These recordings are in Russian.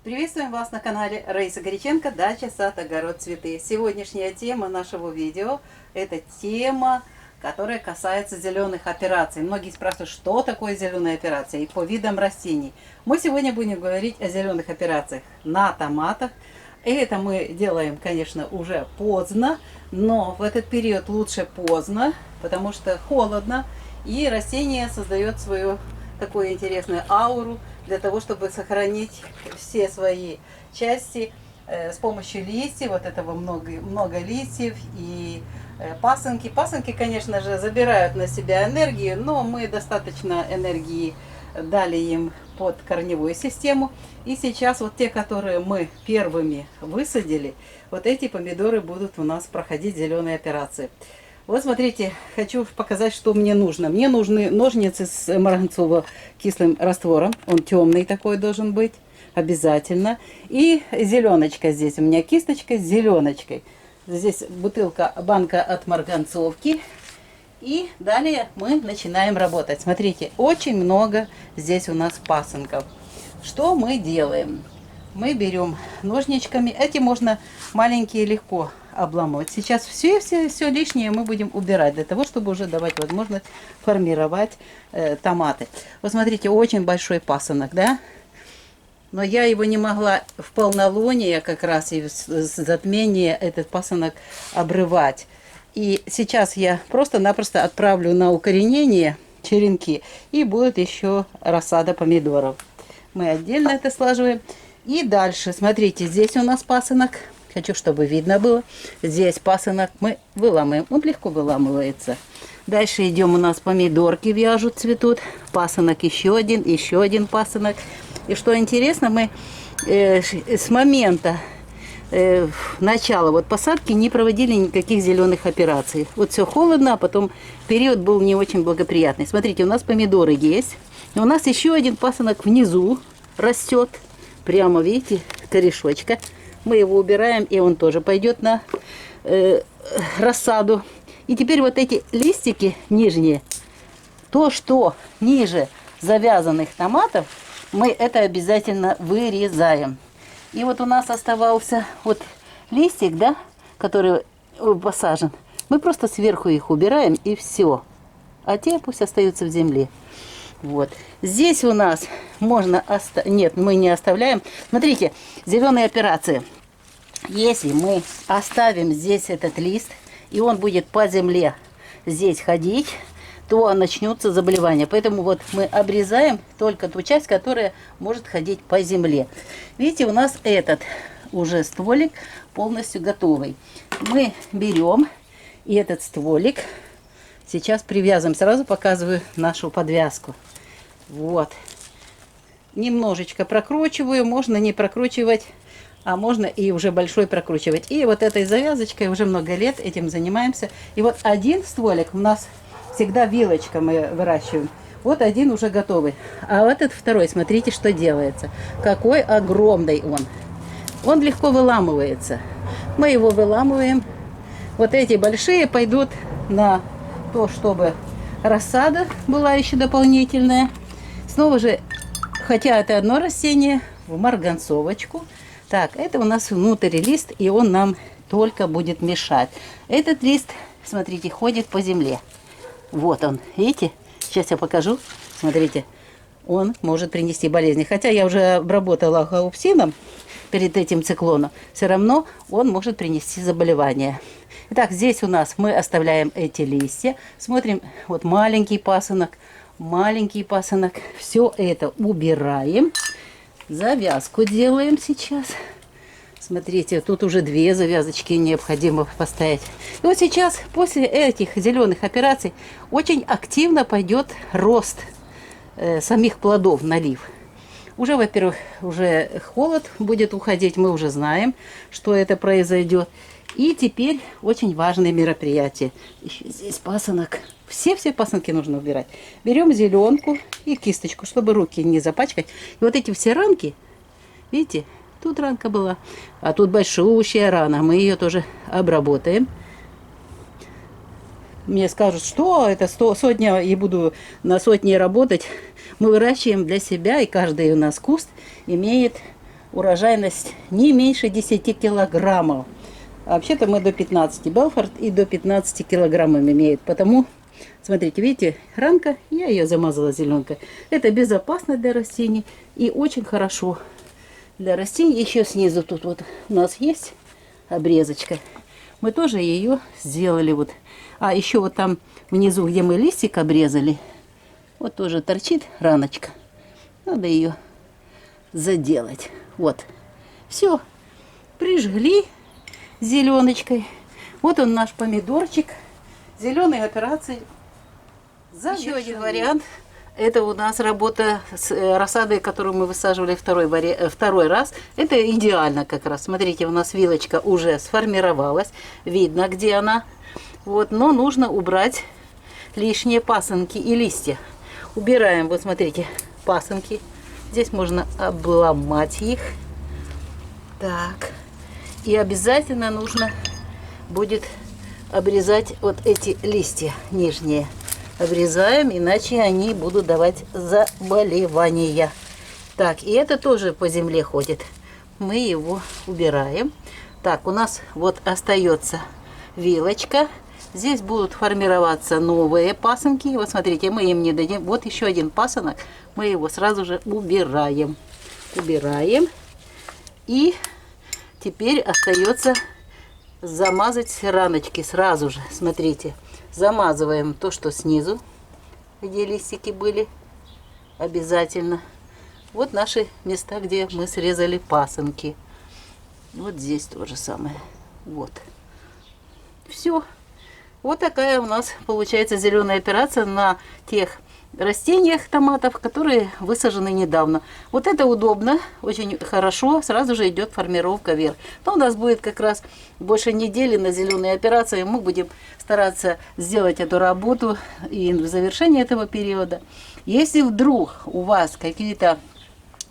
Приветствуем вас на канале Раиса Горяченко «Дача, сад, огород, цветы». Сегодняшняя тема нашего видео – это тема, которая касается зеленых операций. Многие спрашивают, что такое зеленая операция и по видам растений. Мы сегодня будем говорить о зеленых операциях на томатах. И это мы делаем, конечно, уже поздно, но в этот период лучше поздно, потому что холодно, и растение создает свою такую интересную ауру для того, чтобы сохранить все свои части с помощью листьев, вот этого много листьев и пасынки. Пасынки, конечно же, забирают на себя энергию, но мы достаточно энергии дали им под корневую систему. И сейчас вот те, которые мы первыми высадили, вот эти помидоры будут у нас проходить зеленые операции. Вот смотрите, хочу показать, что мне нужно. Мне нужны ножницы с марганцово-кислым раствором. Он темный такой должен быть, обязательно. И зеленочка здесь. У меня кисточка с зеленочкой. Здесь банка от марганцовки. И далее мы начинаем работать. Смотрите, очень много здесь у нас пасынков. Что мы делаем? Мы берем ножничками. Эти можно маленькие легко обламывать. Сейчас все лишнее мы будем убирать для того, чтобы уже давать возможность формировать томаты. Вот смотрите, очень большой пасынок, да? Но я его не могла в полнолуние как раз и в затмение этот пасынок обрывать. И сейчас я просто-напросто отправлю на укоренение черенки, и будет еще рассада помидоров. Мы отдельно это слаживаем. И дальше, смотрите, здесь у нас пасынок. Хочу, чтобы видно было. Здесь пасынок мы выламываем. Он легко выламывается. Дальше идем, у нас помидорки вяжут, цветут. Пасынок еще один пасынок. И что интересно, мы с момента начала вот посадки не проводили никаких зеленых операций. Вот все холодно, а потом период был не очень благоприятный. Смотрите, у нас помидоры есть. И у нас еще один пасынок внизу растет. Прямо, видите, корешочка. Мы его убираем, и он тоже пойдет на рассаду. И теперь вот эти листики нижние, то, что ниже завязанных томатов, мы это обязательно вырезаем. И вот у нас оставался вот листик, да, который посажен. Мы просто сверху их убираем, и все. А те пусть остаются в земле. Вот. Здесь у нас можно Нет, мы не оставляем. Смотрите, зеленые операции. Если мы оставим здесь этот лист, и он будет по земле здесь ходить, то начнутся заболевания. Поэтому вот мы обрезаем только ту часть, которая может ходить по земле. Видите, у нас этот уже стволик полностью готовый. Мы берем и этот стволик сейчас привязываем. Сразу показываю нашу подвязку. Вот. Немножечко прокручиваю. Можно не прокручивать, а можно и уже большой прокручивать. И вот этой завязочкой уже много лет этим занимаемся. И вот один стволик у нас всегда вилочка мы выращиваем. Вот один уже готовый. А вот этот второй, смотрите, что делается. Какой огромный он. Он легко выламывается. Мы его выламываем. Вот эти большие пойдут на то, чтобы рассада была еще дополнительная. Снова же, хотя это одно растение, в марганцовочку. Так, это у нас внутрь лист, и он нам только будет мешать. Этот лист, смотрите, ходит по земле. Вот он, видите? Сейчас я покажу. Смотрите, он может принести болезни. Хотя я уже обработала гаупсином перед этим циклоном, все равно он может принести заболевания. Итак, здесь у нас мы оставляем эти листья. Смотрим, вот маленький пасынок. Все это убираем. Завязку делаем сейчас. Смотрите, тут уже 2 завязочки необходимо поставить. И вот сейчас, после этих зеленых операций, очень активно пойдет рост самих плодов, налив. Уже, во-первых, уже холод будет уходить, мы уже знаем, что это произойдет. И теперь очень важное мероприятие. Еще здесь пасынок. Все пасынки нужно убирать. Берем зеленку и кисточку, чтобы руки не запачкать. И вот эти все ранки, видите, тут ранка была, а тут большущая рана. Мы ее тоже обработаем. Мне скажут, что это сотня, и буду на сотне работать. Мы выращиваем для себя, и каждый у нас куст имеет урожайность не меньше 10 килограммов. А вообще-то мы до 15. Белфорд и до 15 килограммов имеет. Потому, смотрите, видите, ранка, я ее замазала зеленкой. Это безопасно для растений и очень хорошо для растений. Еще снизу тут вот у нас есть обрезочка. Мы тоже ее сделали вот. А еще вот там внизу, где мы листик обрезали, вот тоже торчит раночка. Надо ее заделать. Вот. Все. Прижгли зеленочкой. Вот он наш помидорчик. Зеленые операции. Еще один вариант. Это у нас работа с рассадой, которую мы высаживали второй раз. Это идеально как раз. Смотрите, у нас вилочка уже сформировалась. Видно, где она. Вот, но нужно убрать лишние пасынки и листья. Убираем, вот смотрите, пасынки. Здесь можно обломать их. Так. И обязательно нужно будет обрезать вот эти листья нижние. Обрезаем, иначе они будут давать заболевания. Так, и это тоже по земле ходит. Мы его убираем. Так, у нас вот остается вилочка. Здесь будут формироваться новые пасынки. Вот смотрите, мы им не дадим. Вот еще один пасынок. Мы его сразу же убираем. Убираем. И теперь остается замазать раночки сразу же. Смотрите, замазываем то, что снизу, где листики были, обязательно. Вот наши места, где мы срезали пасынки. Вот здесь то же самое. Вот. Все. Вот такая у нас получается зеленая операция на тех растениях томатов, которые высажены недавно. Вот это удобно, очень хорошо, сразу же идет формировка вверх. Но у нас будет как раз больше недели на зеленые операции. Мы будем стараться сделать эту работу и в завершении этого периода. Если вдруг у вас какие-то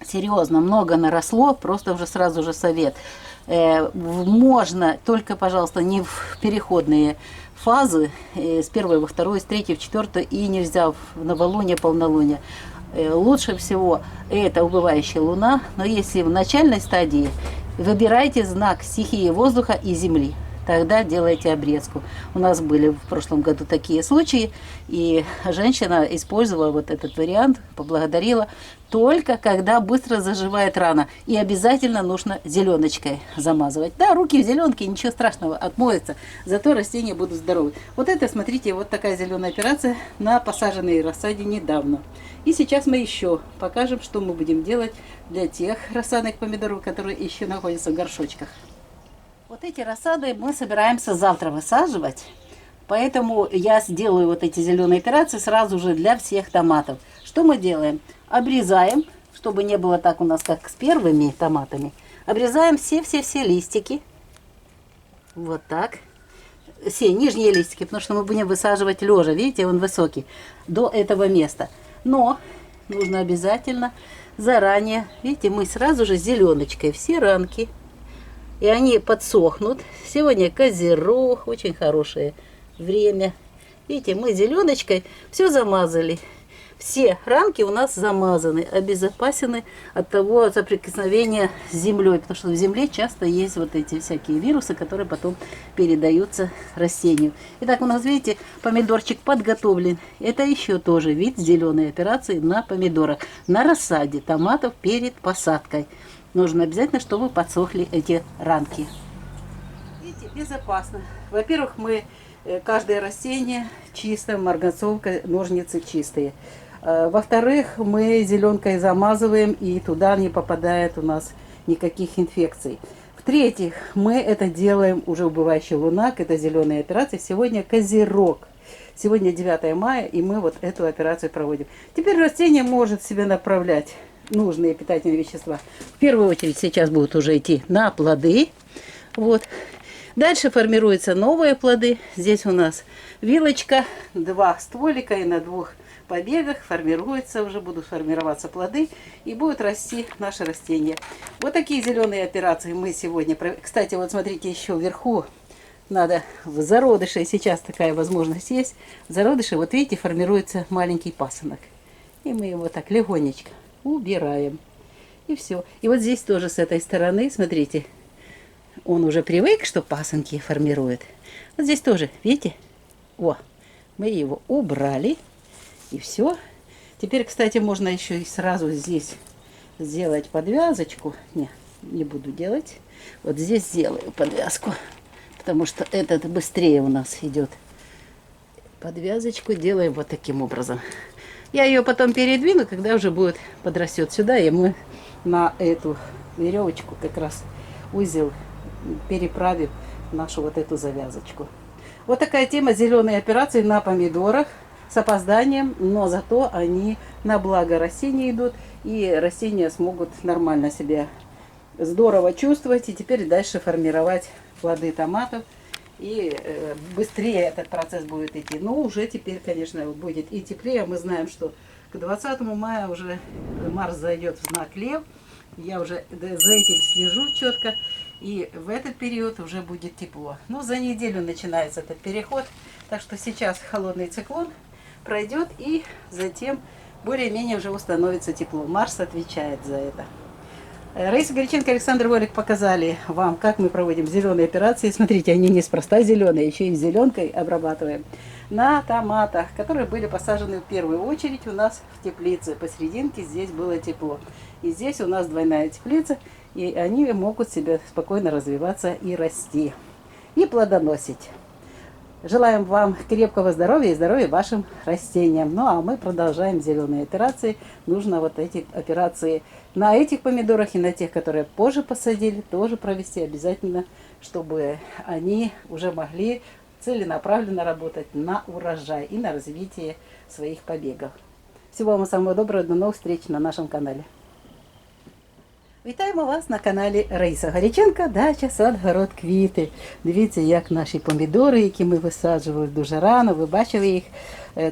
серьезно много наросло, просто уже сразу же совет. Можно, только, пожалуйста, не в переходные фазы, с первой во второй, с третьей в четвертую, и нельзя в новолуние, полнолуние. Лучше всего это убывающая луна, но если в начальной стадии, выбирайте знак стихии воздуха и земли. Тогда делайте обрезку. У нас были в прошлом году такие случаи, и женщина использовала вот этот вариант, поблагодарила, только когда быстро заживает рана. И обязательно нужно зеленочкой замазывать. Да, руки в зеленке, ничего страшного, отмоются, зато растения будут здоровы. Вот это, смотрите, вот такая зеленая операция на посаженной рассаде недавно. И сейчас мы еще покажем, что мы будем делать для тех рассадных помидоров, которые еще находятся в горшочках. Вот эти рассады мы собираемся завтра высаживать, поэтому я сделаю вот эти зеленые операции сразу же для всех томатов. Что мы делаем? Обрезаем, чтобы не было так у нас, как с первыми томатами. Обрезаем все-все-все листики. Вот так. Все нижние листики, потому что мы будем высаживать лежа. Видите, он высокий. До этого места. Но нужно обязательно заранее, видите, мы сразу же зеленочкой все ранки. И они подсохнут. Сегодня козерог, очень хорошее время. Видите, мы зеленочкой все замазали. Все ранки у нас замазаны, обезопасены от того соприкосновения с землей. Потому что в земле часто есть вот эти всякие вирусы, которые потом передаются растению. Итак, у нас, видите, помидорчик подготовлен. Это еще тоже вид зеленой операции на помидорах. На рассаде томатов перед посадкой. Нужно обязательно, чтобы подсохли эти ранки. Видите, безопасно. Во-первых, мы каждое растение чисто, марганцовка, ножницы чистые. Во-вторых, мы зеленкой замазываем, и туда не попадает у нас никаких инфекций. В-третьих, мы это делаем уже убывающая луна, это зеленая операция. Сегодня козерог. Сегодня 9 мая, и мы вот эту операцию проводим. Теперь растение может себе направлять нужные питательные вещества. В первую очередь сейчас будут уже идти на плоды. Вот. Дальше формируются новые плоды. Здесь у нас вилочка, 2 стволика, и на 2 побегах формируются, уже будут формироваться плоды, и будут расти наши растения. Вот такие зеленые операции мы сегодня провели. Кстати, вот смотрите, еще вверху надо в зародыше, сейчас такая возможность есть. В зародыше, вот видите, формируется маленький пасынок. И мы его так легонечко убираем. И все. И вот здесь тоже с этой стороны, смотрите, он уже привык, что пасынки формирует. Вот здесь тоже, видите? О, мы его убрали. И все. Теперь, кстати, можно еще и сразу здесь сделать подвязочку. Не буду делать. Вот здесь сделаю подвязку, потому что этот быстрее у нас идет. Подвязочку делаем вот таким образом. Я ее потом передвину, когда уже будет подрастет сюда, и мы на эту веревочку как раз узел переправим нашу вот эту завязочку. Вот такая тема: зеленые операции на помидорах с опозданием, но зато они на благо растений идут, и растения смогут нормально себя здорово чувствовать, и теперь дальше формировать плоды томатов. И быстрее этот процесс будет идти. Но уже теперь, конечно, будет и теплее. Мы знаем, что к 20 мая уже Марс зайдет в знак Лев. Я уже за этим слежу четко. И в этот период уже будет тепло. Но за неделю начинается этот переход. Так что сейчас холодный циклон пройдет, и затем более-менее уже установится тепло. Марс отвечает за это. Раиса Горяченко, Александр Волик показали вам, как мы проводим зеленые операции. Смотрите, они неспроста зеленые, еще и зеленкой обрабатываем. На томатах, которые были посажены в первую очередь у нас в теплице. Посерединке здесь было тепло. И здесь у нас двойная теплица, и они могут себе спокойно развиваться и расти, и плодоносить. Желаем вам крепкого здоровья и здоровья вашим растениям. Ну а мы продолжаем зеленые операции. Нужно вот эти операции на этих помидорах и на тех, которые позже посадили, тоже провести обязательно, чтобы они уже могли целенаправленно работать на урожай и на развитие своих побегов. Всего вам самого доброго, до новых встреч на нашем канале. Вітаємо вас на каналі Раїса Горяченко, дача, сад, город, квіти. Дивіться, як наші помідори, які ми висаджували дуже рано, ви бачили їх.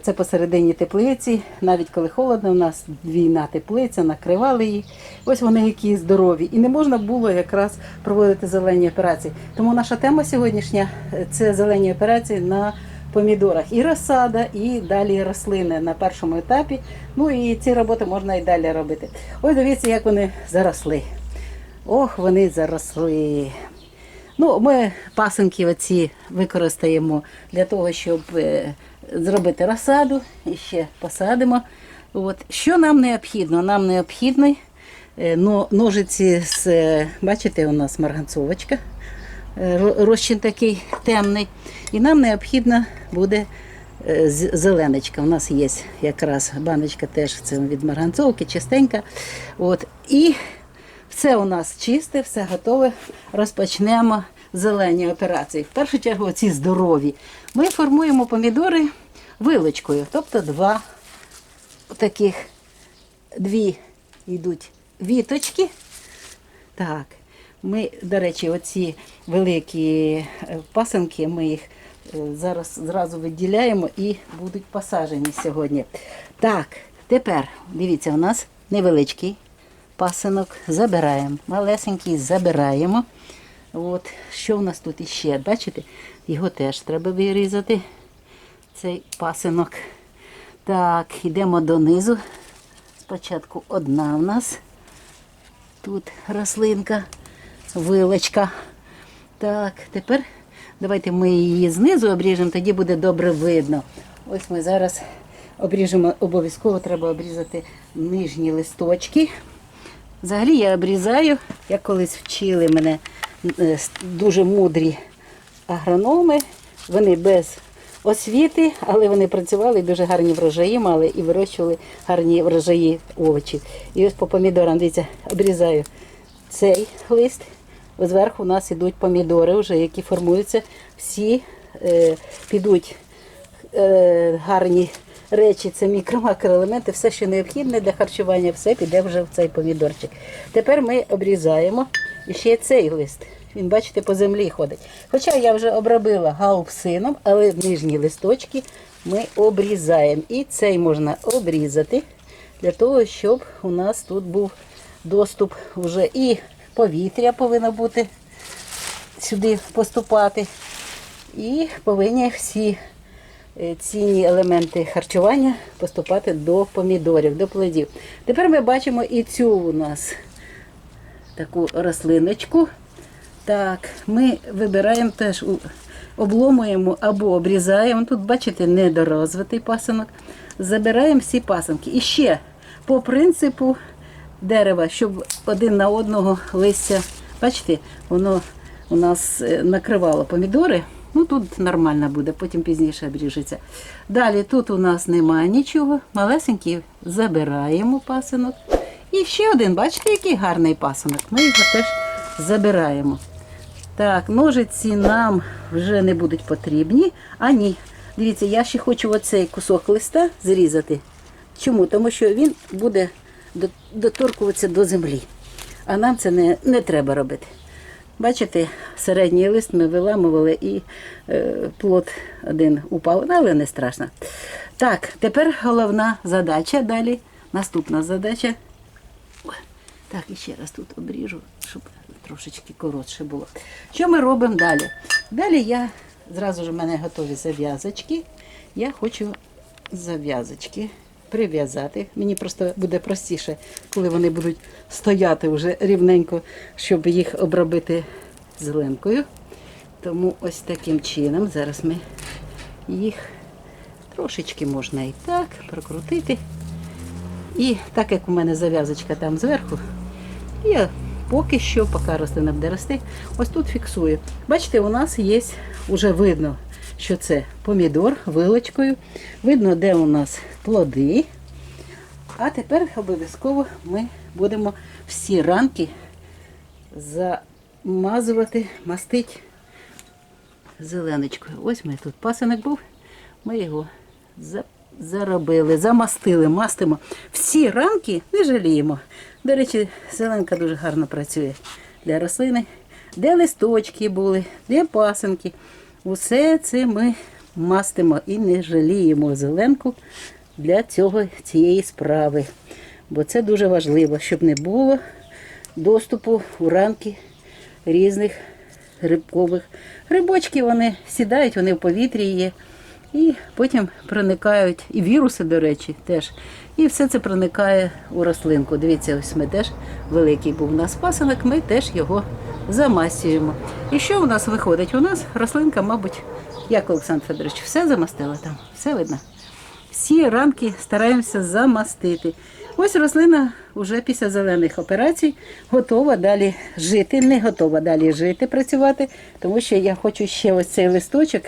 Це посередині теплиці, навіть коли холодно, у нас двійна теплиця, накривали їх. Ось вони які здорові. І не можна було якраз проводити зелені операції. Тому наша тема сьогоднішня – це зелені операції на помідорах. І розсада, і далі рослини на першому етапі. Ну і ці роботи можна і далі робити. Ось дивіться, як вони заросли. Ох, вони заросли. Ну, ми пасинки оці використаємо для того, щоб зробити розсаду. І ще посадимо. От. Що нам необхідно? Нам необхідно ножиці з, бачите, у нас марганцовочка. Розчин такий темний. І нам необхідна буде зеленочка. У нас є якраз баночка теж це від марганцовки, чистенька. От. І все у нас чисте, все готове. Розпочнемо зелені операції. В першу чергу ці здорові. Ми формуємо помідори вилочкою. Тобто дві йдуть віточки. Так. Ми, до речі, оці великі пасинки, ми їх зараз зразу виділяємо і будуть посаджені сьогодні. Так, тепер, дивіться, у нас невеличкий пасинок забираємо, малесенький забираємо. От, що у нас тут іще? Бачите, його теж треба вирізати, цей пасинок. Так, йдемо донизу. Спочатку одна у нас тут рослинка. Вилочка. Так, тепер давайте ми її знизу обріжемо, тоді буде добре видно. Ось ми зараз обріжемо, обов'язково треба обрізати нижні листочки. Взагалі я обрізаю, як колись вчили мене дуже мудрі агрономи. Вони без освіти, але вони працювали, дуже гарні врожаї мали і вирощували гарні врожаї овочів. І ось по помідорам, дивіться, обрізаю цей лист. Зверху у нас йдуть помідори, вже, які формуються. Всі підуть гарні речі, це мікро-макроелементи, все, що необхідне для харчування, все піде вже в цей помідорчик. Тепер ми обрізаємо ще цей лист. Він, бачите, по землі ходить. Хоча я вже обробила гаупсином, але нижні листочки ми обрізаємо. І цей можна обрізати, для того, щоб у нас тут був доступ вже і повітря повинно бути сюди поступати. І повинні всі цінні елементи харчування поступати до помідорів, до плодів. Тепер ми бачимо і цю у нас таку рослиночку. Так, ми вибираємо теж, обломуємо або обрізаємо. Тут, бачите, недорозвитий пасинок. Забираємо всі пасинки. І ще по принципу дерева, щоб один на одного листя, бачите, воно у нас накривало помідори. Ну, тут нормально буде, потім пізніше обріжеться. Далі тут у нас немає нічого. Малесенький забираємо пасинок. І ще один, бачите, який гарний пасинок. Ми його теж забираємо. Так, ножиці нам вже не будуть потрібні. А ні, дивіться, я ще хочу оцей кусок листа зрізати. Чому? Тому що він буде доторкуватися до землі. А нам це не треба робити. Бачите, середній лист ми виламували і плод один упав, але не страшно. Так, тепер головна задача далі. Наступна задача. Так, і ще раз тут обріжу, щоб трошечки коротше було. Що ми робимо далі? Далі зразу ж в мене готові зав'язочки. Я хочу зав'язочки прив'язати. Мені просто буде простіше, коли вони будуть стояти вже рівненько, щоб їх обробити зеленкою. Тому ось таким чином зараз ми їх трошечки можна і так прокрутити. І так як у мене зав'язочка там зверху, я поки що, поки рослина буде рости, ось тут фіксую. Бачите, у нас є, вже видно, що це помідор вилочкою. Видно, де у нас плоди. А тепер обов'язково ми будемо всі ранки замазувати, мастити зеленочкою. Ось ми тут пасинок був, ми його заробили, замастили, мастимо. Всі ранки не жаліємо. До речі, зеленка дуже гарно працює для рослини. Де листочки були, де пасинки. Усе це ми мастимо і не жаліємо зеленку для цієї справи. Бо це дуже важливо, щоб не було доступу у ранки різних грибкових. Грибочки, вони сідають, вони в повітрі є. І потім проникають, і віруси, до речі, теж. І все це проникає у рослинку. Дивіться, ось ми теж, великий був у нас пасинок, ми теж його замастюємо. І що у нас виходить? У нас рослинка, мабуть, як Олександр Федорович, все замастила там, все видно. Всі ранки стараємося замастити. Ось рослина вже після зелених операцій готова далі жити, не готова далі жити, працювати, тому що я хочу ще ось цей листочок.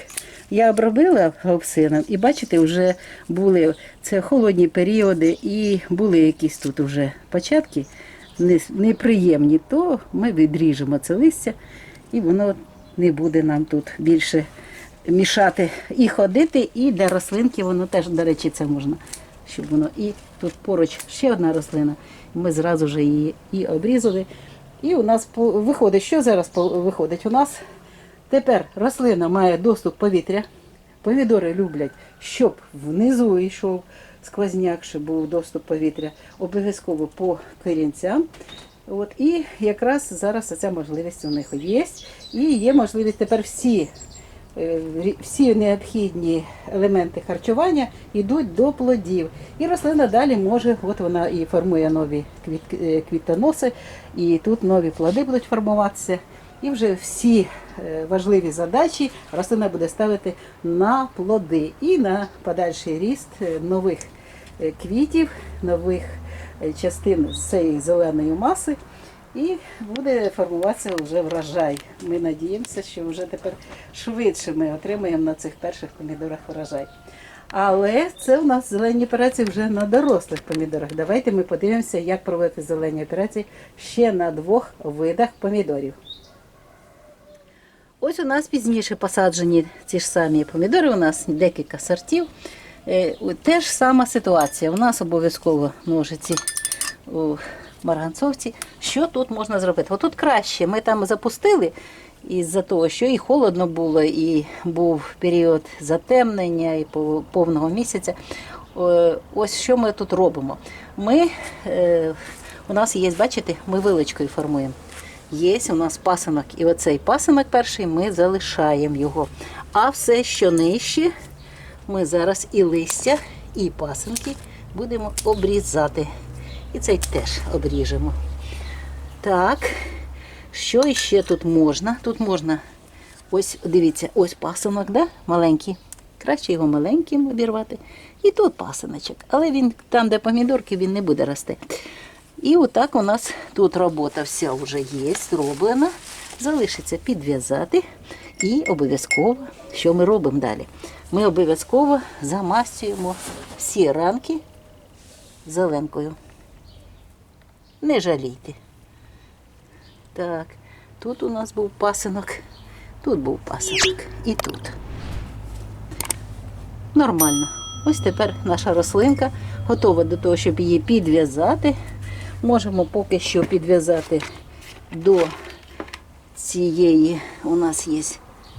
Я обробила гаупсином і бачите, вже були це холодні періоди і були якісь тут вже початки неприємні, то ми відріжемо це листя і воно не буде нам тут більше мішати і ходити, і для рослинки воно теж, до речі, це можна, щоб воно. І тут поруч ще одна рослина, ми зразу ж її і обрізали. І у нас виходить, що зараз виходить? У нас тепер рослина має доступ повітря. Помідори люблять, щоб внизу йшов сквозняк, щоб був доступ повітря. Обов'язково по корінцям. От, і якраз зараз ця можливість у них є. І є можливість тепер всі необхідні елементи харчування йдуть до плодів. І рослина далі може, от вона і формує нові квітоноси, і тут нові плоди будуть формуватися. І вже всі важливі задачі рослина буде ставити на плоди і на подальший ріст нових квітів, нових частин з цієї зеленої маси. І буде формуватися вже врожай. Ми надіємося, що вже тепер швидше ми отримаємо на цих перших помідорах врожай. Але це у нас зелені операції вже на дорослих помідорах. Давайте ми подивимося, як проводити зелені операції ще на 2 видах помідорів. Ось у нас пізніше посаджені ці ж самі помідори, у нас декілька сортів. Теж сама ситуація. У нас обов'язково ножиці у марганцовці. Що тут можна зробити? Отут краще. Ми там запустили із-за того, що і холодно було, і був період затемнення, і повного місяця. Ось що ми тут робимо. У нас є, бачите, ми вилочкою формуємо. Є у нас пасинок, і оцей пасинок перший ми залишаємо його. А все, що нижче, ми зараз і листя, і пасинки будемо обрізати. І цей теж обріжемо. Так, що іще тут можна? Тут можна, ось, дивіться, ось пасинок, да? Маленький. Краще його маленьким обірвати. І тут пасиночок. Але він там, де помідорки, він не буде рости. І отак у нас тут робота вся вже є, зроблена. Залишиться підв'язати. І обов'язково, що ми робимо далі? Ми обов'язково замастюємо всі ранки зеленкою. Не жалійте. Так, тут у нас був пасинок, тут був пасинок і тут. Нормально. Ось тепер наша рослинка готова до того, щоб її підв'язати. Можемо поки що підв'язати до цієї, у нас є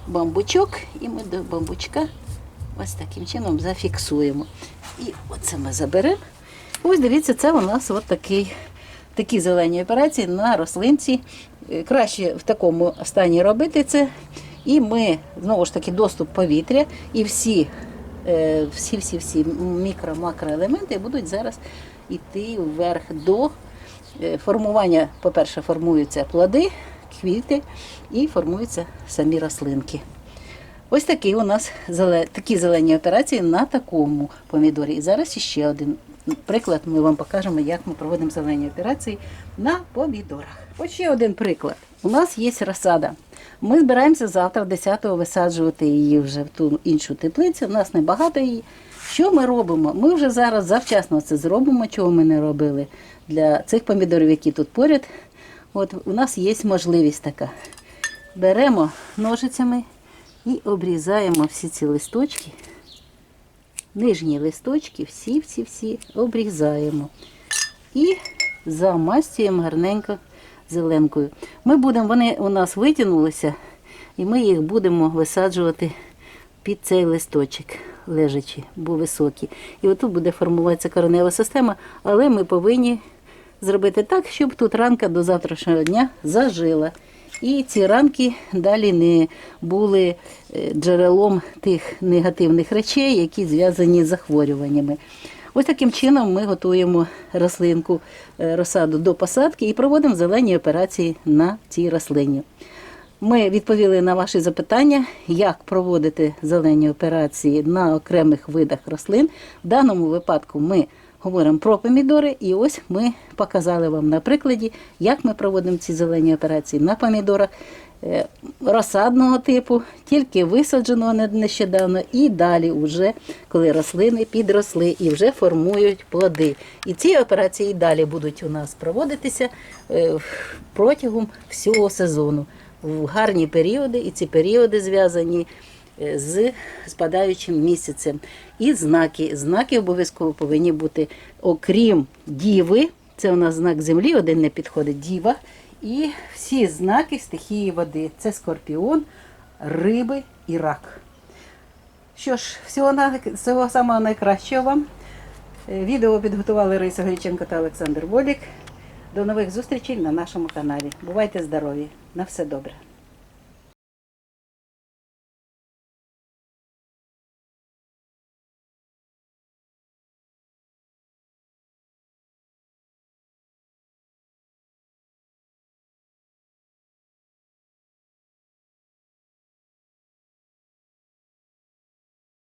бамбучок, і ми до бамбучка ось таким чином зафіксуємо. І оце ми заберемо. Ось дивіться, це у нас от такі зелені операції на рослинці. Краще в такому стані робити це. І ми, знову ж таки, доступ повітря і всі мікро-макроелементи будуть зараз йти вверх до формування. По-перше, формуються плоди, квіти і формуються самі рослинки. Ось такі у нас такі зелені операції на такому помідорі. І зараз ще один приклад ми вам покажемо, як ми проводимо зелені операції на помідорах. Ось ще один приклад. У нас є розсада. Ми збираємося завтра 10-го висаджувати її вже в ту іншу теплицю. У нас небагато її. Що ми робимо? Ми вже зараз завчасно це зробимо, чого ми не робили для цих помідорів, які тут поряд. От у нас є можливість така. Беремо ножицями і обрізаємо всі ці листочки. Нижні листочки всі обрізаємо. І замастюємо гарненько зеленкою. Вони у нас витягнулися, і ми їх будемо висаджувати під цей листочок, лежачи, бо високі. І отут буде формуватися коренева система, але ми повинні зробити так, щоб тут ранка до завтрашнього дня зажила. І ці ранки далі не були джерелом тих негативних речей, які зв'язані з захворюваннями. Ось таким чином ми готуємо рослинку, розсаду до посадки і проводимо зелені операції на цій рослині. Ми відповіли на ваші запитання, як проводити зелені операції на окремих видах рослин. В даному випадку ми говоримо про помідори, і ось ми показали вам на прикладі, як ми проводимо ці зелені операції на помідорах розсадного типу, тільки висадженого нещодавно, і далі вже, коли рослини підросли і вже формують плоди. І ці операції далі будуть у нас проводитися протягом всього сезону, в гарні періоди, і ці періоди зв'язані з спадаючим місяцем. І знаки обов'язково повинні бути, окрім діви, це у нас знак землі, один не підходить, діва, і всі знаки стихії води. Це скорпіон, риби і рак. Що ж, всього самого найкращого вам. Відео підготували Раїса Горіченко та Олександр Волік. До нових зустрічей на нашому каналі. Бувайте здорові! На все добре!